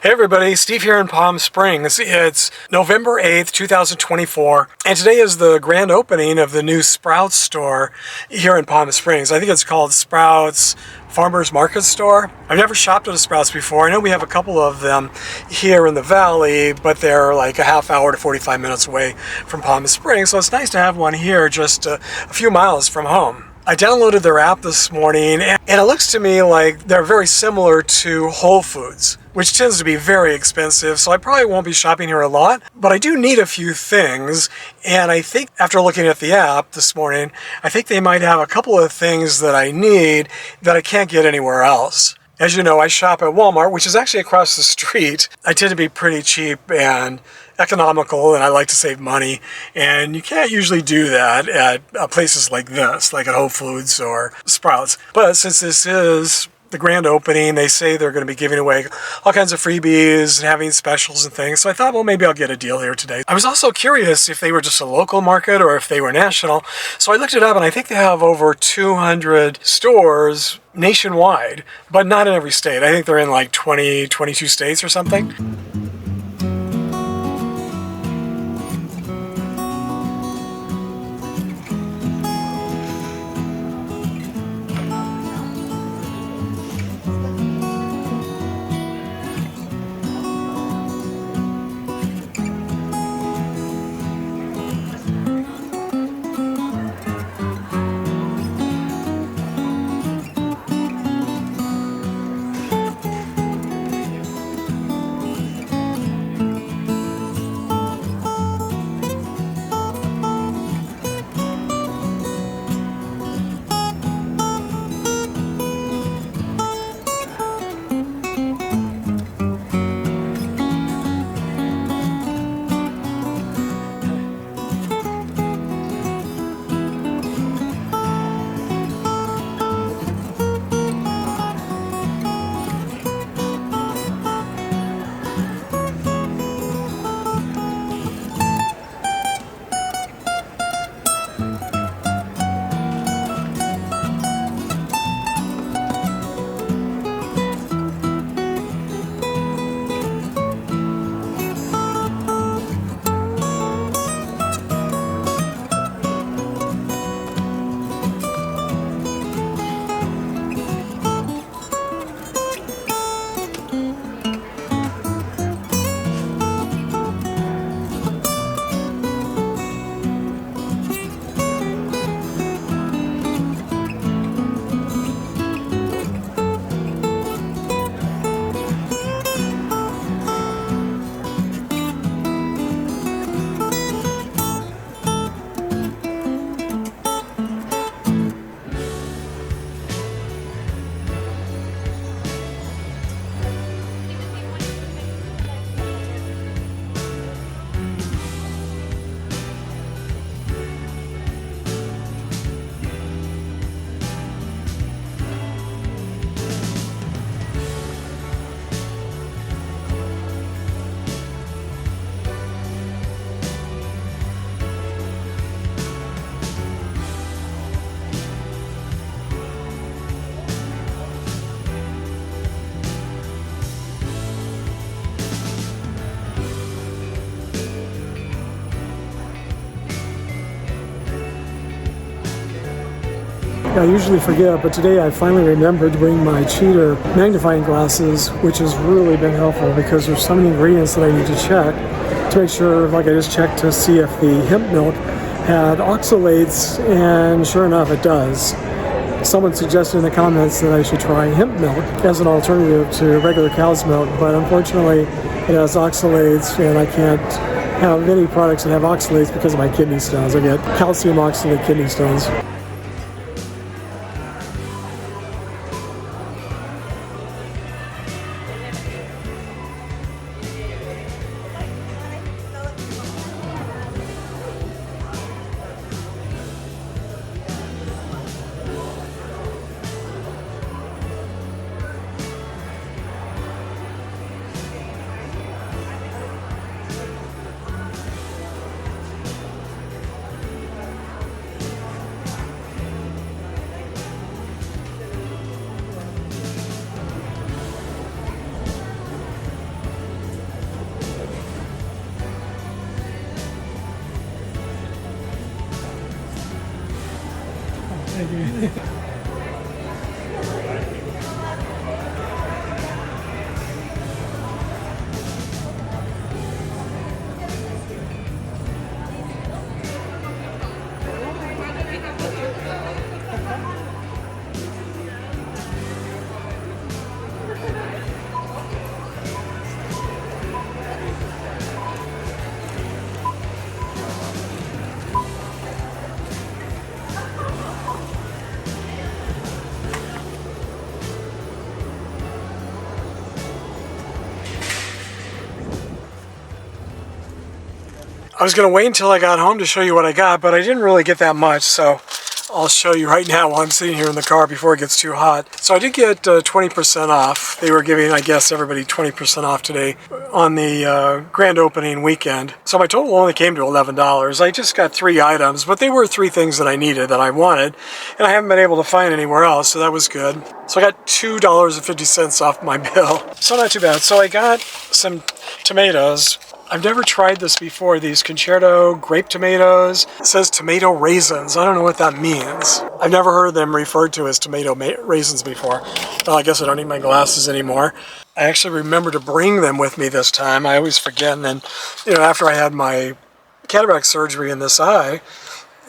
Hey everybody, Steve here in Palm Springs. It's November 8th, 2024, and today is the grand opening of the new Sprouts store here in Palm Springs. I think it's called Sprouts Farmers Market Store. I've never shopped at a Sprouts before. I know we have a couple of them here in the valley, but they're like a half hour to 45 minutes away from Palm Springs, so it's nice to have one here just a few miles from home. I downloaded their app this morning, and it looks to me like they're very similar to Whole Foods, which tends to be very expensive, so I probably won't be shopping here a lot, but I do need a few things, and I think after looking at the app this morning, I think they might have a couple of things that I need that I can't get anywhere else. As you know, I shop at Walmart, which is actually across the street. I tend to be pretty cheap and economical, and I like to save money, and you can't usually do that at places like this, like at Whole Foods or Sprouts. But since this is the grand opening, they say they're going to be giving away all kinds of freebies and having specials and things. So I thought, well, maybe I'll get a deal here today. I was also curious if they were just a local market or if they were national. So I looked it up, and I think they have over 200 stores nationwide, but not in every state. I think they're in like 22 states or something. I usually forget, but today I finally remembered to bring my cheater magnifying glasses, which has really been helpful because there's so many ingredients that I need to check to make sure, like I just checked to see if the hemp milk had oxalates, and sure enough it does. Someone suggested in the comments that I should try hemp milk as an alternative to regular cow's milk, but unfortunately it has oxalates, and I can't have any products that have oxalates because of my kidney stones. I get calcium oxalate kidney stones. I was going to wait until I got home to show you what I got, but I didn't really get that much, so I'll show you right now while I'm sitting here in the car before it gets too hot. So I did get 20% off. They were giving, I guess, everybody 20% off today on the grand opening weekend. So my total only came to $11. I just got 3 items, but they were 3 things that I needed, that I wanted, and I haven't been able to find anywhere else, so that was good. So I got $2.50 off my bill. So not too bad. So I got some tomatoes. I've never tried this before, these concerto grape tomatoes. It says tomato raisins. I don't know what that means. I've never heard them referred to as tomato raisins before. Well, I guess I don't need my glasses anymore. I actually remember to bring them with me this time. I always forget, and then, you know, after I had my cataract surgery in this eye,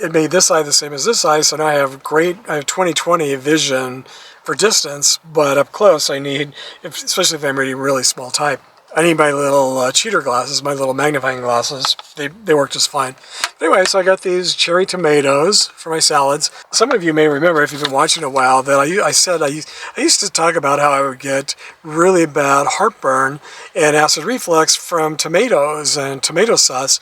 it made this eye the same as this eye, so now I have 20/20 vision for distance, but up close I need, especially if I'm reading really small type, I need my little cheater glasses, my little magnifying glasses. They work just fine. But anyway, so I got these cherry tomatoes for my salads. Some of you may remember, if you've been watching a while, that I said I used to talk about how I would get really bad heartburn and acid reflux from tomatoes and tomato sauce.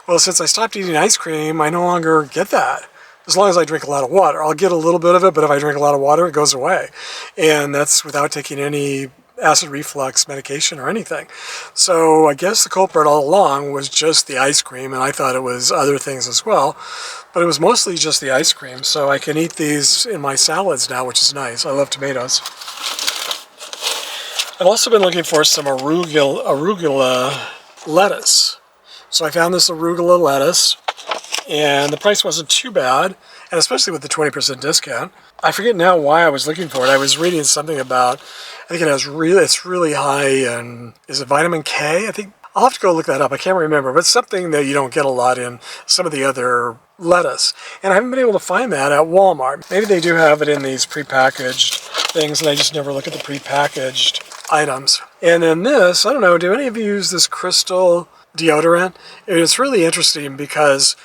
Well, since I stopped eating ice cream, I no longer get that. As long as I drink a lot of water. I'll get a little bit of it, but if I drink a lot of water, it goes away. And that's without taking any acid reflux medication or anything. So I guess the culprit all along was just the ice cream, and I thought it was other things as well, but it was mostly just the ice cream. So I can eat these in my salads now, which is nice. I love tomatoes. I've also been looking for some arugula lettuce. So I found this arugula lettuce, and the price wasn't too bad, and especially with the 20% discount. I forget now why I was looking for it. I was reading something about, I think it's really high in, is it vitamin K? I think, I'll have to go look that up. I can't remember, but something that you don't get a lot in some of the other lettuce. And I haven't been able to find that at Walmart. Maybe they do have it in these prepackaged things, and I just never look at the prepackaged items. And then this, I don't know, do any of you use this Crystal deodorant? It's really interesting because,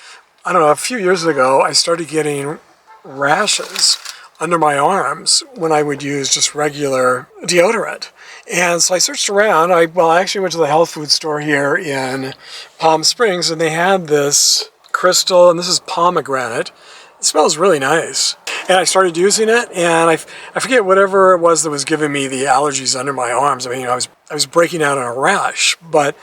I don't know, a few years ago, I started getting rashes under my arms when I would use just regular deodorant. And so I searched around. I actually went to the health food store here in Palm Springs, and they had this Crystal, and this is pomegranate. It smells really nice. And I started using it, and I forget whatever it was that was giving me the allergies under my arms. I mean, I was breaking out in a rash, but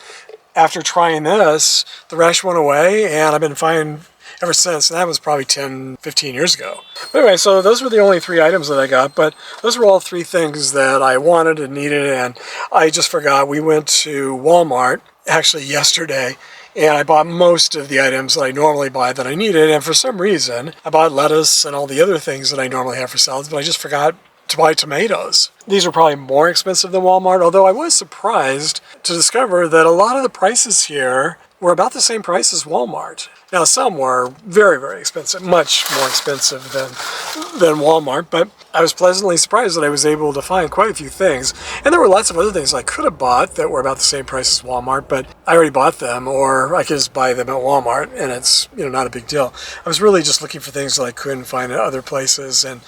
after trying this, the rash went away, and I've been fine ever since. And that was probably 10, 15 years ago. But anyway, so those were the only 3 items that I got, but those were all 3 things that I wanted and needed, and I just forgot. We went to Walmart, actually yesterday, and I bought most of the items that I normally buy that I needed, and for some reason, I bought lettuce and all the other things that I normally have for salads, but I just forgot to buy tomatoes. These are probably more expensive than Walmart, although I was surprised to discover that a lot of the prices here were about the same price as Walmart. Now, some were very, very expensive, much more expensive than Walmart, but I was pleasantly surprised that I was able to find quite a few things. And there were lots of other things I could have bought that were about the same price as Walmart, but I already bought them, or I could just buy them at Walmart, and it's, you know, not a big deal. I was really just looking for things that I couldn't find at other places, and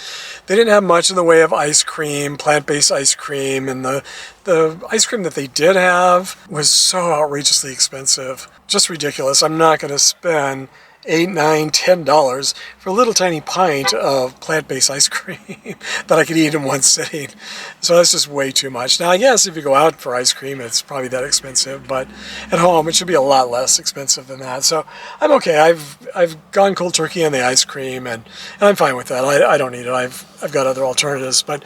they didn't have much in the way of ice cream, plant-based ice cream, and the ice cream that they did have was so outrageously expensive. Just ridiculous. I'm not going to spend $8, $9, $10 for a little tiny pint of plant-based ice cream that I could eat in one sitting. So that's just way too much. Now, I guess if you go out for ice cream, it's probably that expensive, but at home it should be a lot less expensive than that. So I'm okay. I've gone cold turkey on the ice cream, and I'm fine with that. I don't need it. I've got other alternatives, but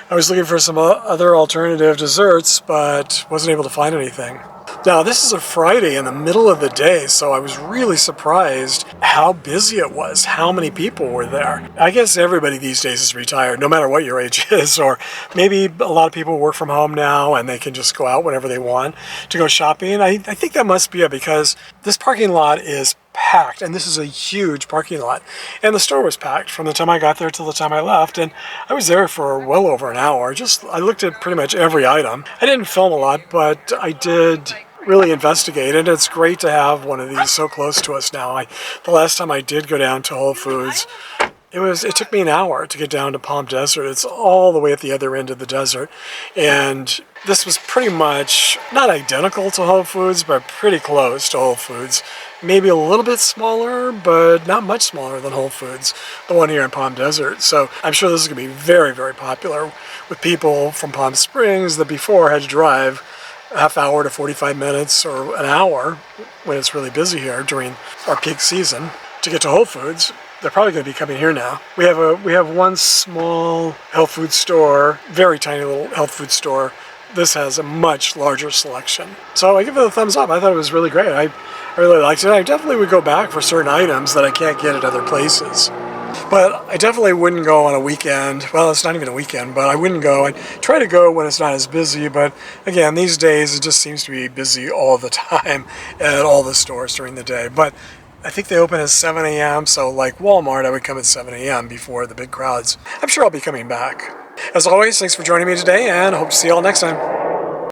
I was looking for some other alternative desserts, but wasn't able to find anything. Now, this is a Friday in the middle of the day, so I was really surprised how busy it was, how many people were there. I guess everybody these days is retired, no matter what your age is, or maybe a lot of people work from home now and they can just go out whenever they want to go shopping. I think that must be it, because this parking lot is packed, and this is a huge parking lot, and the store was packed from the time I got there till the time I left, and I was there for well over an hour. I looked at pretty much every item. I didn't film a lot, but I did really investigate, and it's great to have one of these so close to us now. The last time I did go down to Whole Foods, it took me an hour to get down to Palm Desert. It's all the way at the other end of the desert, and this was pretty much not identical to Whole Foods, but pretty close to Whole Foods. Maybe a little bit smaller, but not much smaller than Whole Foods, the one here in Palm Desert. So I'm sure this is going to be very, very popular with people from Palm Springs that before had to drive a half hour to 45 minutes or an hour when it's really busy here during our peak season to get to Whole Foods. They're probably going to be coming here now. We have one small health food store, very tiny little health food store. This has a much larger selection. So I give it a thumbs up. I thought it was really great. I really liked it. I definitely would go back for certain items that I can't get at other places. But I definitely wouldn't go on a weekend. Well, it's not even a weekend, but I wouldn't go. I try to go when it's not as busy, but again, these days it just seems to be busy all the time at all the stores during the day. But I think they open at 7 a.m., so like Walmart, I would come at 7 a.m. before the big crowds. I'm sure I'll be coming back. As always, thanks for joining me today, and hope to see you all next time.